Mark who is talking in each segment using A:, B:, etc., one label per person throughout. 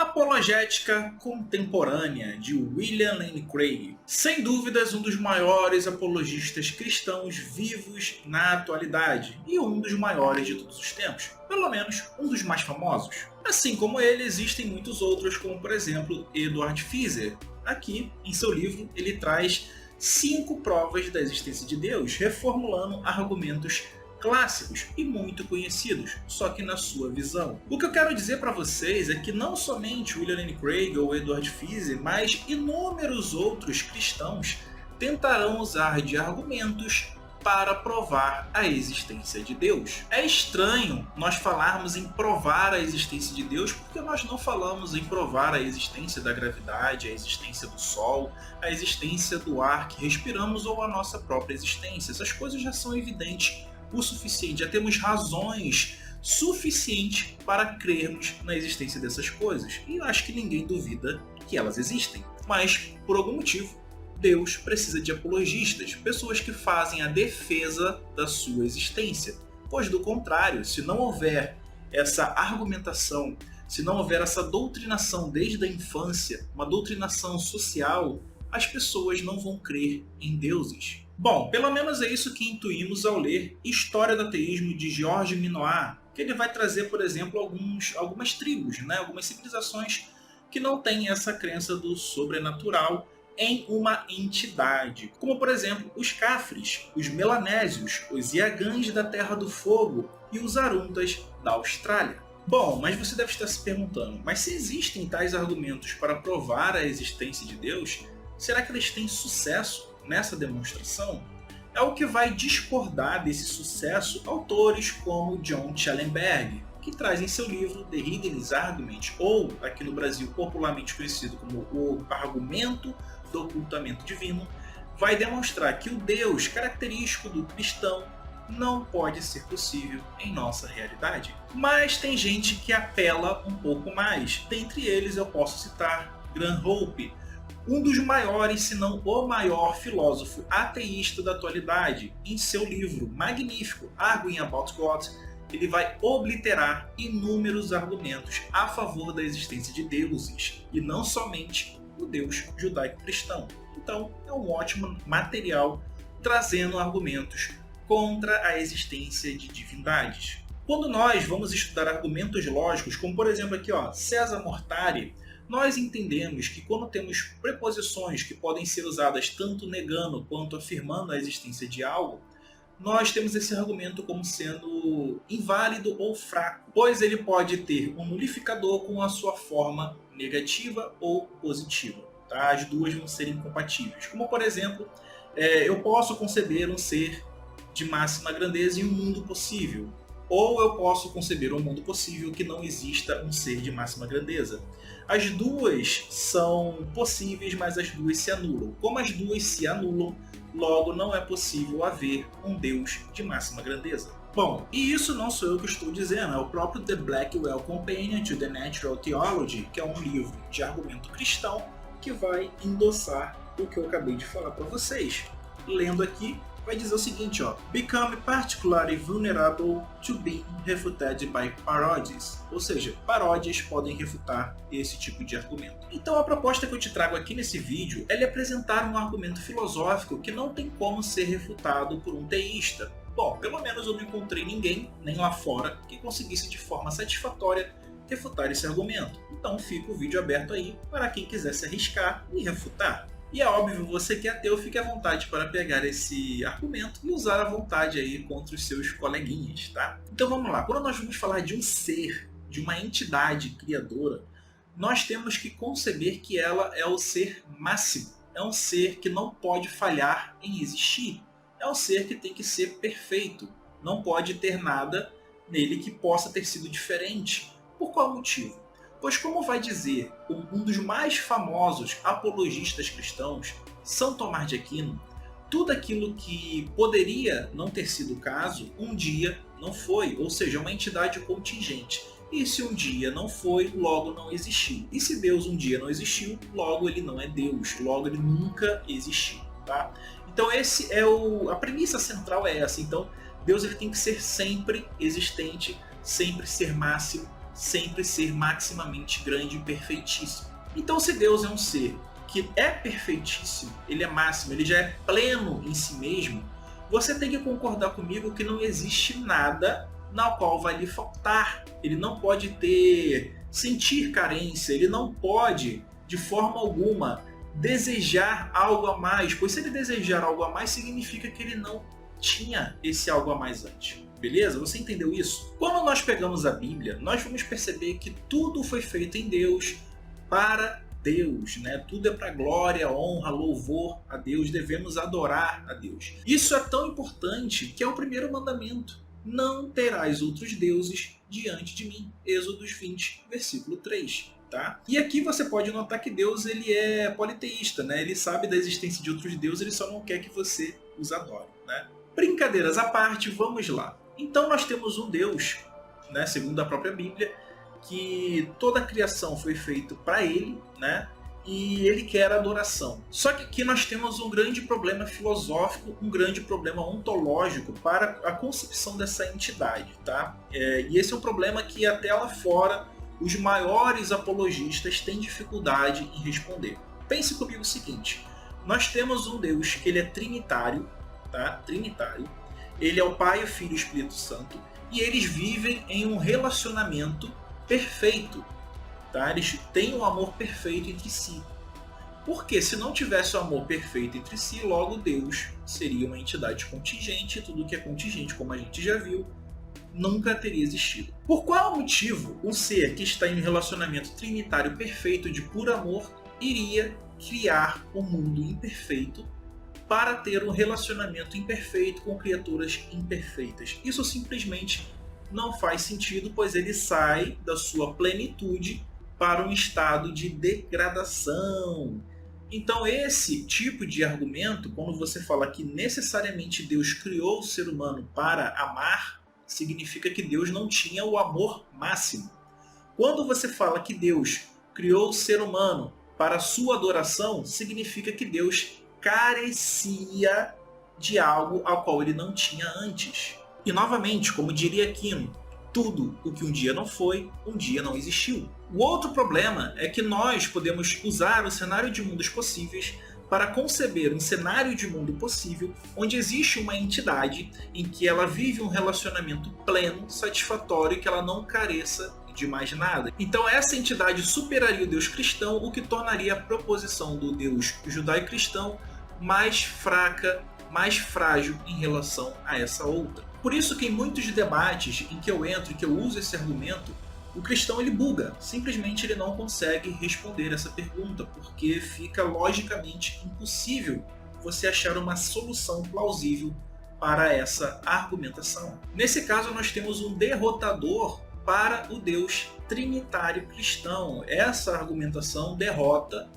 A: Apologética Contemporânea, de William Lane Craig. Sem dúvidas, um dos maiores apologistas cristãos vivos na atualidade e um dos maiores de todos os tempos, pelo menos um dos mais famosos. Assim como ele, existem muitos outros, como por exemplo Edward Feser. Aqui, em seu livro, ele traz 5 provas da existência de Deus, reformulando argumentos clássicos e muito conhecidos, só que na sua visão. O que eu quero dizer para vocês é que não somente William Lane Craig ou Edward Feser, mas inúmeros outros cristãos tentarão usar de argumentos para provar a existência de Deus. É estranho nós falarmos em provar a existência de Deus porque nós não falamos em provar a existência da gravidade, a existência do Sol, a existência do ar que respiramos ou a nossa própria existência. Essas coisas já são evidentes o suficiente, já temos razões suficientes para crermos na existência dessas coisas. E eu acho que ninguém duvida que elas existem. Mas, por algum motivo, Deus precisa de apologistas, pessoas que fazem a defesa da sua existência. Pois, do contrário, se não houver essa argumentação, se não houver essa doutrinação desde a infância, uma doutrinação social, as pessoas não vão crer em deuses. Bom, pelo menos é isso que intuímos ao ler História do Ateísmo de Georges Minoir, que ele vai trazer, por exemplo, algumas tribos, algumas civilizações que não têm essa crença do sobrenatural em uma entidade, como por exemplo os Cafres, os Melanésios, os Iagãs da Terra do Fogo e os Aruntas da Austrália. Bom, mas você deve estar se perguntando, mas se existem tais argumentos para provar a existência de Deus, será que eles têm sucesso nessa demonstração? É o que vai discordar desse sucesso autores como John Schellenberg, que traz em seu livro The Hidden Argument, ou aqui no Brasil popularmente conhecido como o Argumento do Ocultamento Divino, vai demonstrar que o Deus característico do cristão não pode ser possível em nossa realidade. Mas tem gente que apela um pouco mais. Dentre eles eu posso citar Graham Hope, um dos maiores, se não o maior filósofo ateísta da atualidade. Em seu livro magnífico Arguing About God, ele vai obliterar inúmeros argumentos a favor da existência de deuses, e não somente o Deus judaico-cristão. Então é um ótimo material trazendo argumentos contra a existência de divindades. Quando nós vamos estudar argumentos lógicos, como por exemplo aqui, César Mortari, nós entendemos que quando temos preposições que podem ser usadas tanto negando quanto afirmando a existência de algo, nós temos esse argumento como sendo inválido ou fraco, pois ele pode ter um nulificador com a sua forma negativa ou positiva. Tá? As duas vão ser incompatíveis. Como por exemplo, eu posso conceber um ser de máxima grandeza em um mundo possível, ou eu posso conceber um mundo possível que não exista um ser de máxima grandeza. As duas são possíveis, mas as duas se anulam. Como as duas se anulam, logo não é possível haver um Deus de máxima grandeza. Bom, e isso não sou eu que estou dizendo, é o próprio The Blackwell Companion to the Natural Theology, que é um livro de argumento cristão que vai endossar o que eu acabei de falar para vocês. Lendo aqui, vai dizer o seguinte, become particularly vulnerable to being refuted by parodies, ou seja, paródias podem refutar esse tipo de argumento. Então a proposta que eu te trago aqui nesse vídeo é apresentar um argumento filosófico que não tem como ser refutado por um teísta. Bom, pelo menos eu não encontrei ninguém, nem lá fora, que conseguisse de forma satisfatória refutar esse argumento. Então fica o vídeo aberto aí para quem quiser se arriscar e refutar. E é óbvio, você que é ateu, fique à vontade para pegar esse argumento e usar à vontade aí contra os seus coleguinhas, tá? Então vamos lá, quando nós vamos falar de um ser, de uma entidade criadora, nós temos que conceber que ela é o ser máximo. É um ser que não pode falhar em existir. É um ser que tem que ser perfeito. Não pode ter nada nele que possa ter sido diferente. Por qual motivo? Pois, como vai dizer um dos mais famosos apologistas cristãos, São Tomás de Aquino, tudo aquilo que poderia não ter sido o caso, um dia não foi, ou seja, uma entidade contingente. E se um dia não foi, logo não existiu. E se Deus um dia não existiu, logo ele não é Deus, logo ele nunca existiu. Tá? Então esse é a premissa central é essa. Então Deus ele tem que ser sempre existente, sempre ser máximo, sempre ser maximamente grande e perfeitíssimo. Então, se Deus é um ser que é perfeitíssimo, ele é máximo, ele já é pleno em si mesmo, você tem que concordar comigo que não existe nada na qual vai lhe faltar. Ele não pode sentir carência, ele não pode, de forma alguma, desejar algo a mais, pois se ele desejar algo a mais, significa que ele não tinha esse algo a mais antes. Beleza? Você entendeu isso? Quando nós pegamos a Bíblia, nós vamos perceber que tudo foi feito em Deus, para Deus, né? Tudo é para glória, honra, louvor a Deus, devemos adorar a Deus. Isso é tão importante que é o primeiro mandamento. Não terás outros deuses diante de mim. Êxodo 20, versículo 3. Tá? E aqui você pode notar que Deus ele é politeísta, né? Ele sabe da existência de outros deuses, ele só não quer que você os adore. Né? Brincadeiras à parte, vamos lá. Então nós temos um Deus, né, segundo a própria Bíblia, que toda a criação foi feita para ele, né? E ele quer adoração. Só que aqui nós temos um grande problema filosófico, um grande problema ontológico para a concepção dessa entidade. Tá? E esse é um problema que até lá fora os maiores apologistas têm dificuldade em responder. Pense comigo o seguinte, nós temos um Deus que ele é trinitário, tá? Trinitário. Ele é o Pai, o Filho e o Espírito Santo, e eles vivem em um relacionamento perfeito. Tá? Eles têm um amor perfeito entre si. Porque se não tivesse o amor perfeito entre si, logo Deus seria uma entidade contingente, e tudo que é contingente, como a gente já viu, nunca teria existido. Por qual motivo um ser que está em um relacionamento trinitário perfeito de puro amor iria criar um mundo imperfeito para ter um relacionamento imperfeito com criaturas imperfeitas? Isso simplesmente não faz sentido, pois ele sai da sua plenitude para um estado de degradação. Então esse tipo de argumento, quando você fala que necessariamente Deus criou o ser humano para amar, significa que Deus não tinha o amor máximo. Quando você fala que Deus criou o ser humano para a sua adoração, significa que Deus carecia de algo ao qual ele não tinha antes. E novamente, como diria Aquino, tudo o que um dia não foi, um dia não existiu. O outro problema é que nós podemos usar o cenário de mundos possíveis para conceber um cenário de mundo possível onde existe uma entidade em que ela vive um relacionamento pleno, satisfatório e que ela não careça de mais nada. Então essa entidade superaria o Deus cristão, o que tornaria a proposição do Deus judaico-cristão mais fraca, mais frágil em relação a essa outra. Por isso que em muitos debates em que eu entro e que eu uso esse argumento, o cristão ele buga, simplesmente ele não consegue responder essa pergunta, porque fica logicamente impossível você achar uma solução plausível para essa argumentação. Nesse caso nós temos um derrotador para o Deus trinitário cristão. Essa argumentação derrota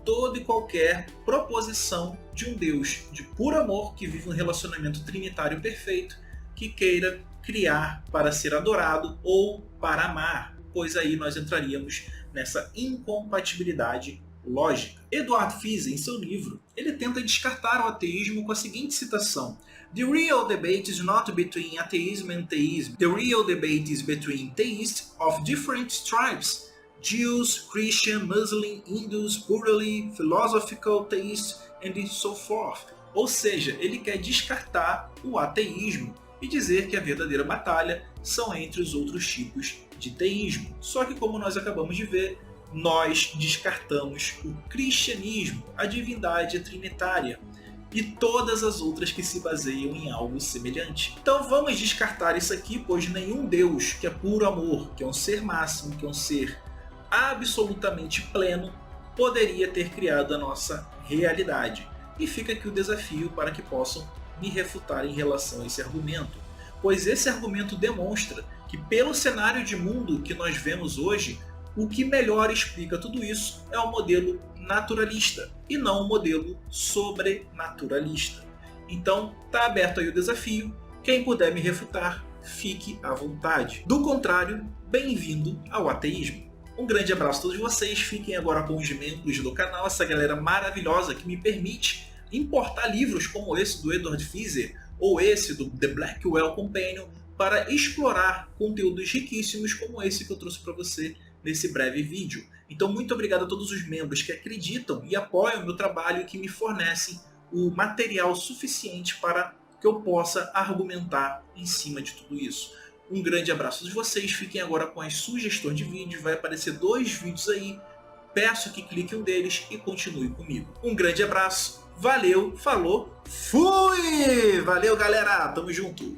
A: toda e qualquer proposição de um Deus de puro amor que vive um relacionamento trinitário perfeito, que queira criar para ser adorado ou para amar, pois aí nós entraríamos nessa incompatibilidade lógica. Eduard Fize, em seu livro, ele tenta descartar o ateísmo com a seguinte citação: "The real debate is not between atheism and theism. The real debate is between theists of different tribes, Jews, Christian, Muslim, Hindus, plurally, philosophical theists, and so forth." Ou seja, ele quer descartar o ateísmo e dizer que a verdadeira batalha são entre os outros tipos de teísmo. Só que, como nós acabamos de ver, nós descartamos o cristianismo, a divindade trinitária e todas as outras que se baseiam em algo semelhante. Então vamos descartar isso aqui, pois nenhum Deus que é puro amor, que é um ser máximo, que é um ser absolutamente pleno, poderia ter criado a nossa realidade. E fica aqui o desafio para que possam me refutar em relação a esse argumento, pois esse argumento demonstra que, pelo cenário de mundo que nós vemos hoje, o que melhor explica tudo isso é o modelo naturalista e não o modelo sobrenaturalista. Então está aberto aí o desafio, quem puder me refutar, fique à vontade. Do contrário, bem-vindo ao ateísmo. Um grande abraço a todos vocês, fiquem agora com os membros do canal, essa galera maravilhosa que me permite importar livros como esse do Eduard Fize ou esse do The Blackwell Companion para explorar conteúdos riquíssimos como esse que eu trouxe para você nesse breve vídeo. Então muito obrigado a todos os membros que acreditam e apoiam o meu trabalho e que me fornecem o material suficiente para que eu possa argumentar em cima de tudo isso. Um grande abraço de vocês, fiquem agora com as sugestões de vídeos, vai aparecer 2 vídeos aí, peço que clique em um deles e continue comigo. Um grande abraço, valeu, falou, fui! Valeu galera, tamo junto!